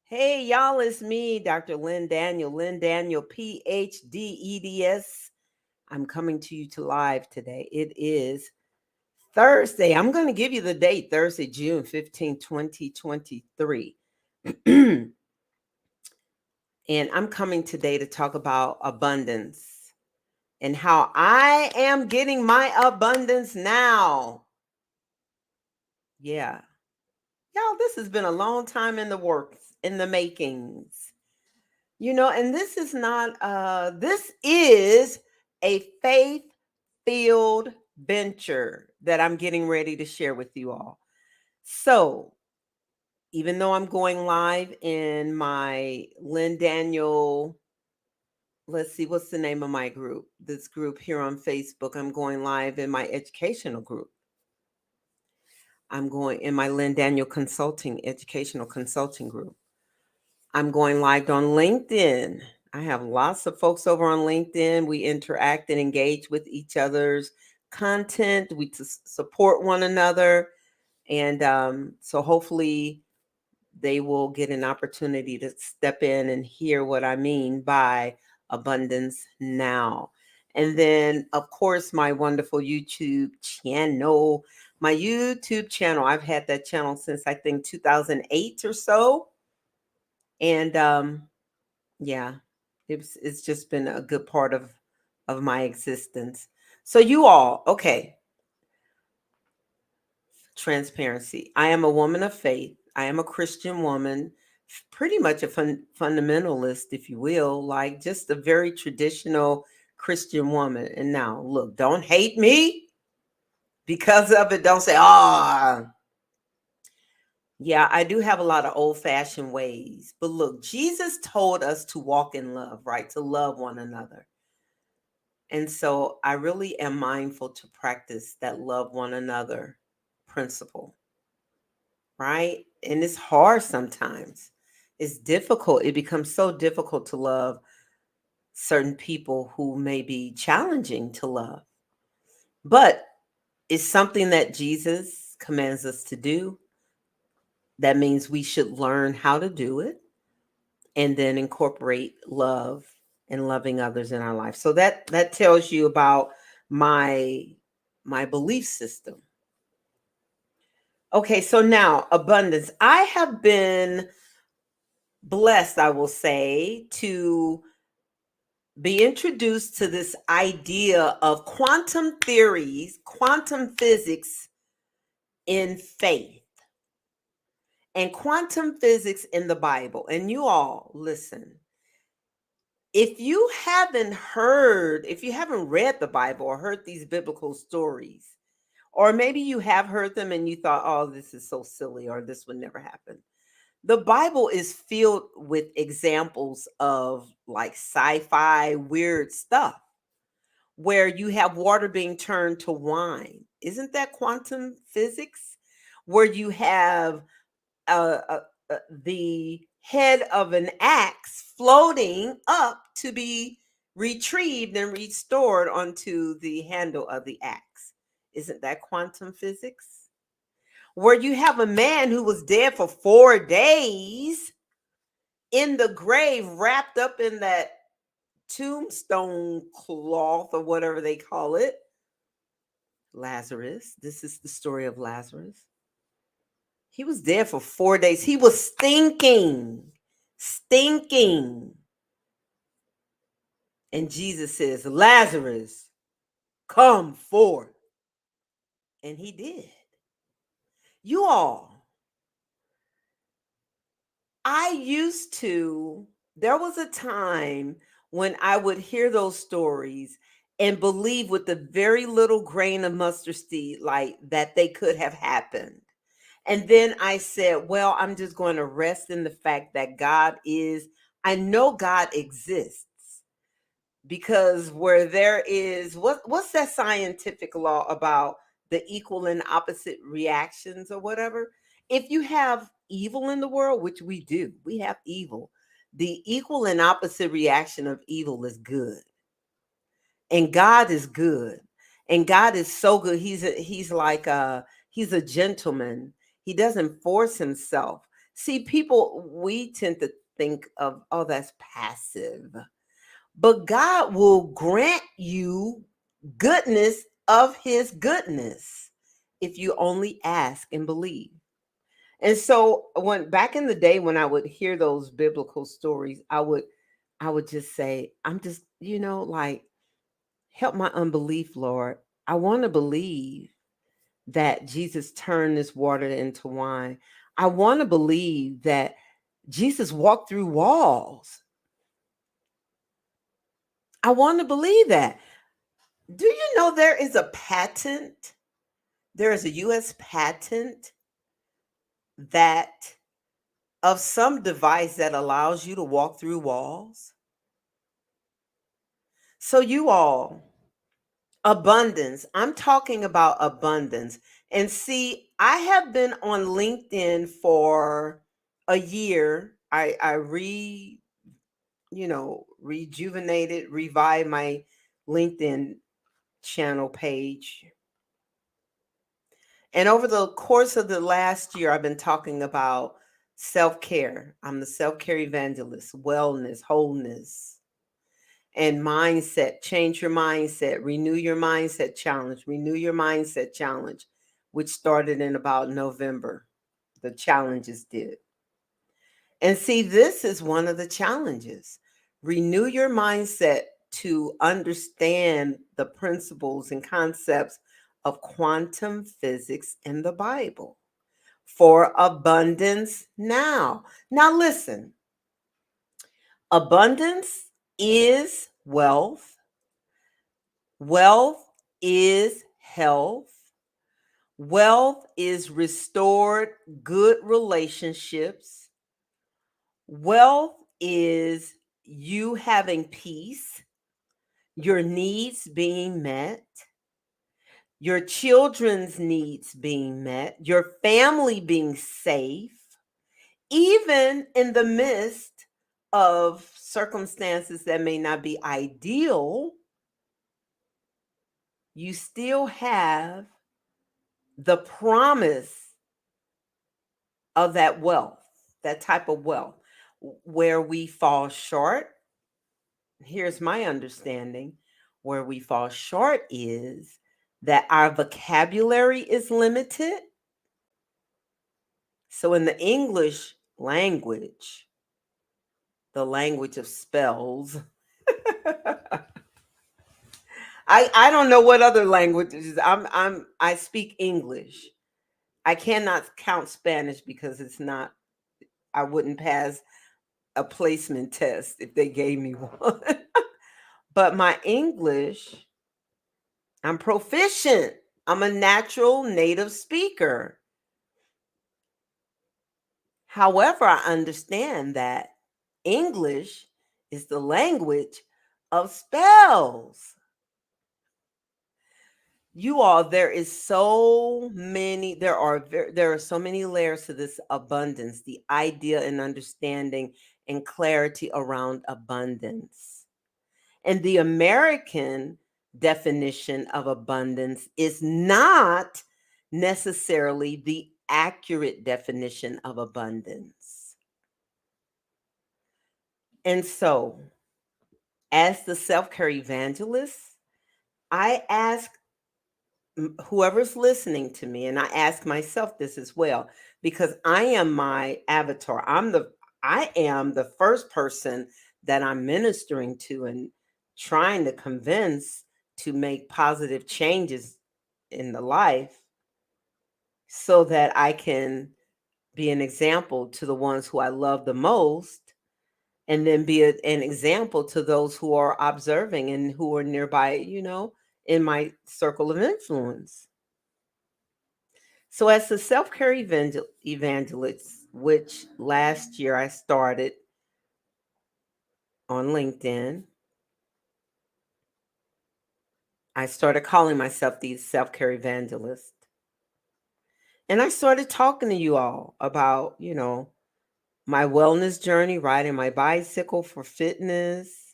Hey, y'all, it's me, Dr. Lynn Daniel, PhD, EDS. I'm coming to you to live today. It is Thursday. I'm going to give you the date, Thursday, June 15th, 2023. And I'm coming today to talk about abundance and how I am getting my abundance now. Yeah. Y'all, this has been a long time in the works, in the makings. And this is not this is a faith-filled venture that I'm getting ready to share with you all. So, even though I'm going live in my Lynn Daniel, let's see, what's the name of my group? This group here on Facebook. I'm going live in my educational group. I'm going in my Lynn Daniel Consulting, educational consulting group. I'm going live on LinkedIn. I have lots of folks over on LinkedIn. We interact and engage with each other's content. We support one another. And so hopefully they will get an opportunity to step in and hear what I mean by abundance now. And then, of course, my wonderful YouTube channel. My YouTube channel, I've had that channel since I think 2008 or so. And yeah, it's just been a good part of my existence. So you all, okay, transparency. I am a woman of faith. I am a Christian woman, pretty much a fundamentalist, if you will, like just a very traditional Christian woman. And now, look, don't hate me because of it. Don't say, "Ah, yeah, I do have a lot of old-fashioned ways." But look, Jesus told us to walk in love, right? To love one another. And so I really am mindful to practice that love one another principle, right? And it's hard sometimes. It's difficult. It becomes so difficult to love certain people who may be challenging to love. But it's something that Jesus commands us to do. That means we should learn how to do it and then incorporate love and loving others in our life. So that tells you about my my belief system. Okay, so now abundance. I have been blessed, I will say, to be introduced to this idea of quantum theories, quantum physics in faith, and quantum physics in the Bible. And you all, listen, if you haven't read the Bible or heard these biblical stories, or maybe you have heard them and you thought, oh, this is so silly, or this would never happen. The Bible is filled with examples of like sci-fi weird stuff where you have water being turned to wine. Isn't that quantum physics? Where you have the head of an axe floating up to be retrieved and restored onto the handle of the axe. Isn't that quantum physics? Where you have a man who was dead for 4 days in the grave, wrapped up in that tombstone cloth or whatever they call it. Lazarus. This is the story of Lazarus. He was dead for 4 days. He was stinking, stinking. And Jesus says, Lazarus, come forth. And he did. You all, there was a time when I would hear those stories and believe with a very little grain of mustard seed, like that they could have happened. And then I said, well, I'm just going to rest in the fact that I know God exists. Because where there is, what's that scientific law about the equal and opposite reactions or whatever? If you have evil in the world, which we do, we have evil. The equal and opposite reaction of evil is good. And God is good. And God is so good. He's a gentleman. He doesn't force himself. See, people, we tend to think of, oh, that's passive. But God will grant you goodness of his goodness if you only ask and believe. And so when back in the day when I would hear those biblical stories, I would just say, I'm just, like, help my unbelief, Lord. I want to believe that Jesus turned this water into wine. I want to believe that Jesus walked through walls. I want to believe that. Do you know there is a patent? There is a US patent that of some device that allows you to walk through walls. So you all, abundance. I'm talking about abundance. And see, I have been on LinkedIn for a year. Rejuvenated, revived my LinkedIn channel page. And over the course of the last year, I've been talking about self care. I'm the self care evangelist, wellness, wholeness, and mindset. Change your mindset, renew your mindset challenge, renew your mindset challenge, which started in about November. The challenges did. And see, this is one of the challenges. Renew your mindset to understand the principles and concepts of quantum physics in the Bible for abundance now. Now, listen, abundance is wealth, wealth is health, wealth is restored good relationships. Wealth is you having peace, your needs being met, your children's needs being met, your family being safe, even in the midst of circumstances that may not be ideal. You still have the promise of that wealth, that type of wealth. Where we fall short, here's my understanding, where we fall short is that our vocabulary is limited. So, in the English language, the language of spells, I don't know what other languages. I speak English. I cannot count Spanish because it's not. I wouldn't pass a placement test if they gave me one. But my English, I'm proficient. I'm a natural native speaker. However, I understand that English is the language of spells. You all, there are so many layers to this abundance, the idea and understanding and clarity around abundance. And the American definition of abundance is not necessarily the accurate definition of abundance. And so, as the self care evangelist, I ask whoever's listening to me, and I ask myself this as well, because I am my avatar. I am the first person that I'm ministering to and trying to convince to make positive changes in the life so that I can be an example to the ones who I love the most, and then be an example to those who are observing and who are nearby, in my circle of influence. So, as a self care evangelist, which last year I started on LinkedIn, I started calling myself the self care evangelist. And I started talking to you all about, my wellness journey, riding my bicycle for fitness,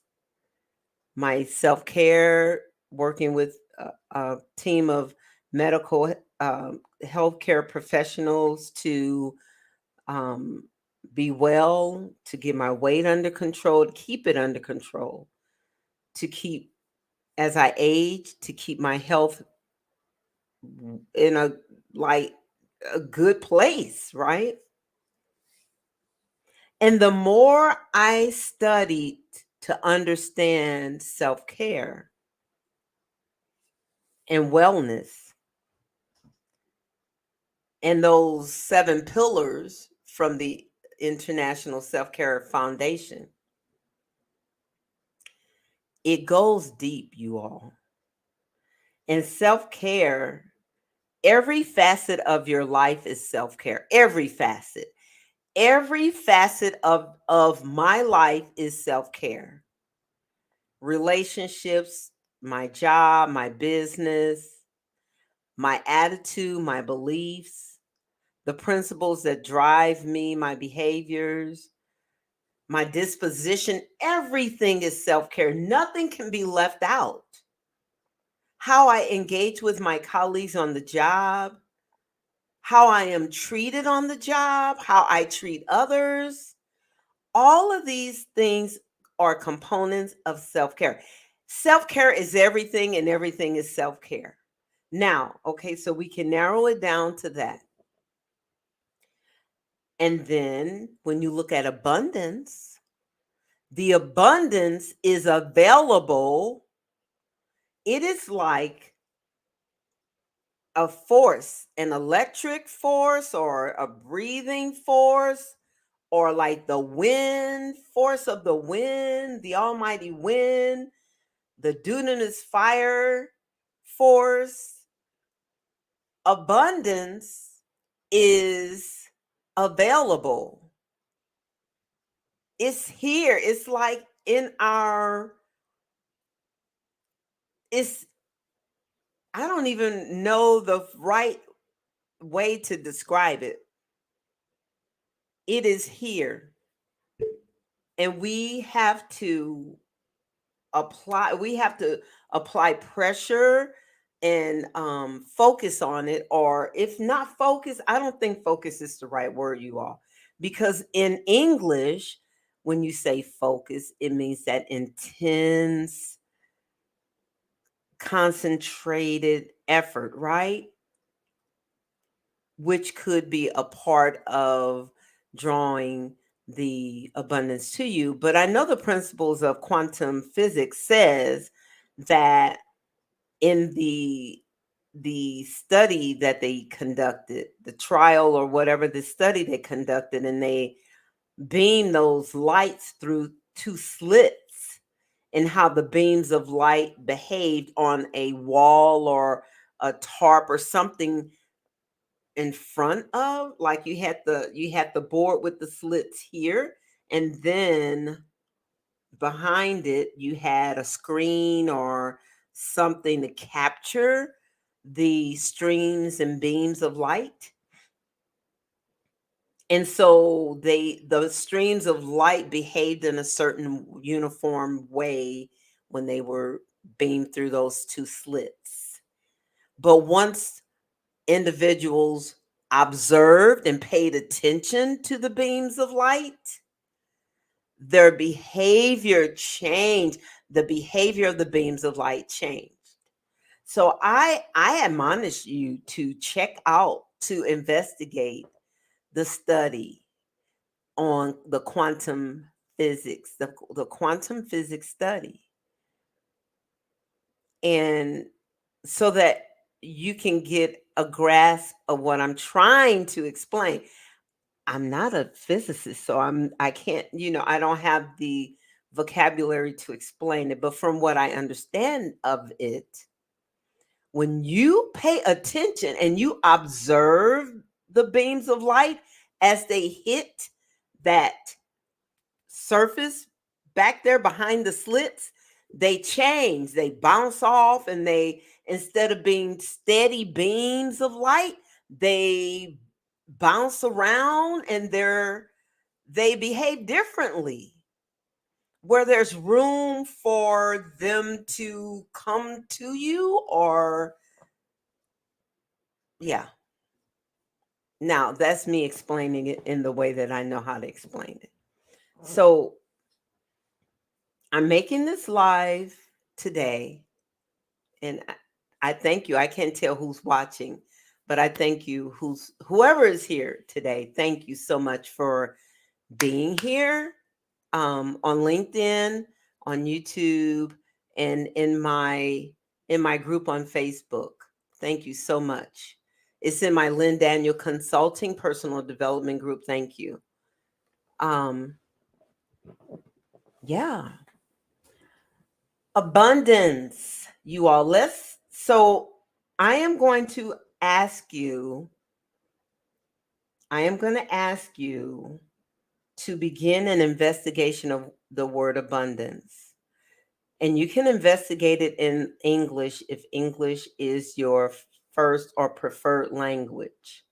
my self care, working with a team of medical healthcare professionals to be well, to get my weight under control, to keep it under control, to keep, as I age, to keep my health in a, like, a good place, right? And the more I studied to understand self-care and wellness and those 7 pillars from the International Self-Care Foundation, it goes deep, you all. And self-care, every facet of your life is self-care. Every facet. Every facet of my life is self-care. Relationships, my job, my business, my attitude, my beliefs, the principles that drive me, my behaviors, my disposition, everything is self-care. Nothing can be left out. How I engage with my colleagues on the job, how I am treated on the job, how I treat others. All of these things are components of self care. Self care is everything, and everything is self care. Now, okay, so we can narrow it down to that. And then when you look at abundance, the abundance is available. It is like a force, an electric force or a breathing force, or like the wind, force of the wind, the almighty wind, the dunamis fire force. Abundance is available. It's here. It's like in our, it's, I don't even know the right way to describe it. It is here. And we have to apply pressure and focus on it. Or if not focus, I don't think focus is the right word, you all, because in English, when you say focus, it means that intense, concentrated effort, right? Which could be a part of drawing the abundance to you. But I know the principles of quantum physics says that in the study that they conducted, the trial or whatever, the study they conducted, and they beamed those lights through 2 slits, and how the beams of light behaved on a wall or a tarp or something in front of, like, you had the board with the slits here, and then behind it you had a screen or something to capture the streams and beams of light. And so the streams of light behaved in a certain uniform way when they were beamed through those 2 slits. But once individuals observed and paid attention to the beams of light, their behavior changed. The behavior of the beams of light changed. So I admonish you to check out, to investigate the study on the quantum physics, the quantum physics study, and so that you can get a grasp of what I'm trying to explain. I'm not a physicist, so I can't, I don't have the vocabulary to explain it, but from what I understand of it, when you pay attention and you observe the beams of light as they hit that surface back there behind the slits, they change, they bounce off, and they, instead of being steady beams of light, they bounce around, and they behave differently, where there's room for them to come to you, or yeah. Now, that's me explaining it in the way that I know how to explain it. So, I'm making this live today, and I thank you. I can't tell who's watching, but I thank you whoever is here today. Thank you so much for being here, on LinkedIn, on YouTube, and in my group on Facebook. Thank you so much. It's in my Lynn Daniel Consulting Personal Development Group. Thank you. Um, yeah, abundance, you all. Let's. So I am going to ask you. I am going to ask you to begin an investigation of the word abundance. And you can investigate it in English if English is your first or preferred language.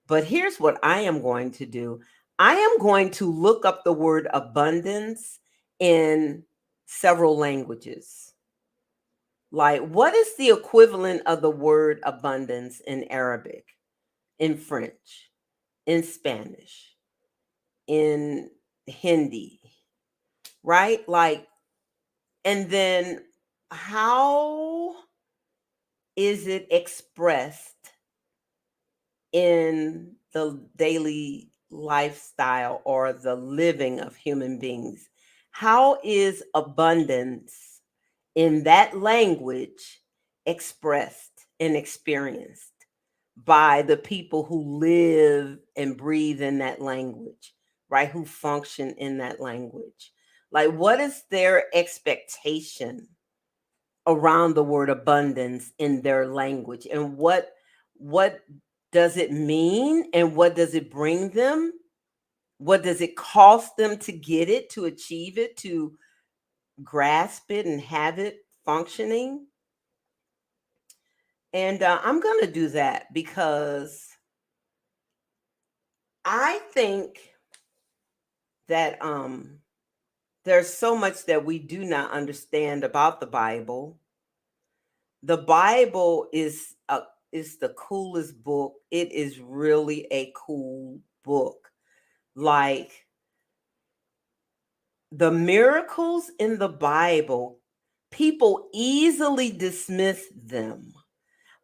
But here's what I am going to do. I am going to look up the word abundance in several languages. Like, what is the equivalent of the word abundance in Arabic, in French, in Spanish, in Hindi, right? Like, and then how is it expressed in the daily lifestyle or the living of human beings? How is abundance in that language expressed and experienced by the people who live and breathe in that language, right? Who function in that language? Like, what is their expectation around the word abundance in their language, and what does it mean, and what does it bring them? What does it cost them to get it, to achieve it, to grasp it and have it functioning? And I'm going to do that because I think that there's so much that we do not understand about the Bible. The Bible is the coolest book. It is really a cool book. Like, the miracles in the Bible, people easily dismiss them.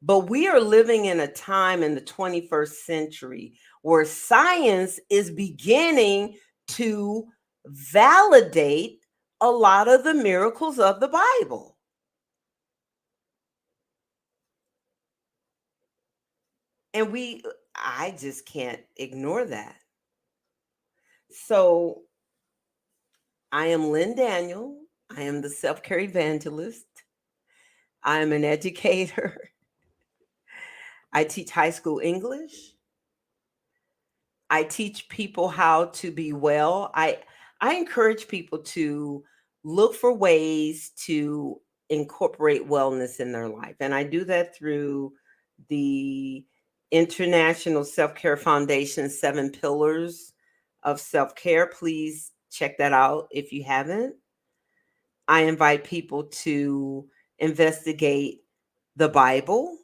But we are living in a time in the 21st century where science is beginning to validate a lot of the miracles of the Bible. And I just can't ignore that. So I am Lynn Daniel. I am the self care evangelist. I am an educator. I teach high school English. I teach people how to be well. I encourage people to look for ways to incorporate wellness in their life. And I do that through the International Self-Care Foundation 7 Pillars of Self-Care. Please check that out if you haven't. I invite people to investigate the Bible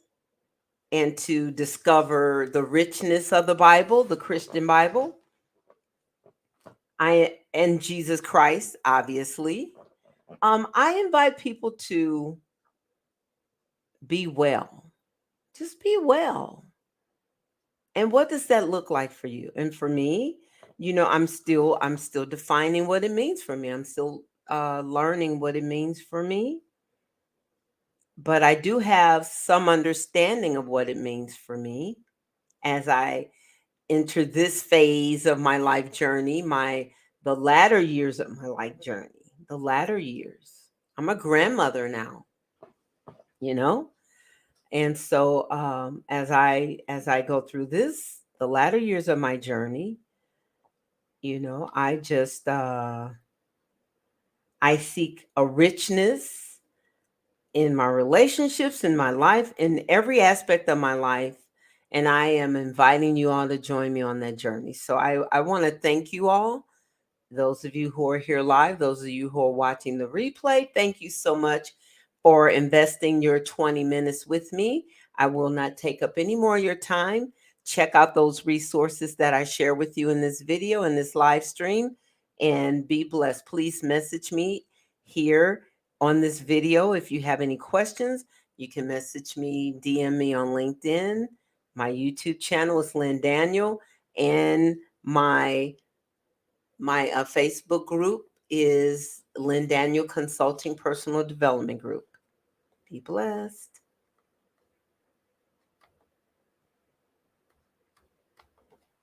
and to discover the richness of the Bible, the Christian Bible. I and Jesus Christ, obviously. I invite people to be well. Just be well. And what does that look like for you? And for me, I'm still defining what it means for me. I'm still learning what it means for me. But I do have some understanding of what it means for me as I enter this phase of my life journey, the latter years of my life journey, the latter years. I'm a grandmother now, you know? And so as I go through the latter years of my journey, I just I seek a richness in my relationships, in my life, in every aspect of my life. And I am inviting you all to join me on that journey. So I want to thank you all. Those of you who are here live, those of you who are watching the replay, thank you so much for investing your 20 minutes with me. I will not take up any more of your time. check out those resources that I share with you in this video, in this live stream, and be blessed. Please message me here on this video. If you have any questions, you can message me, DM me on LinkedIn. My YouTube channel is Lynn Daniel, and my Facebook group is Lynn Daniel Consulting Personal Development Group. Be blessed.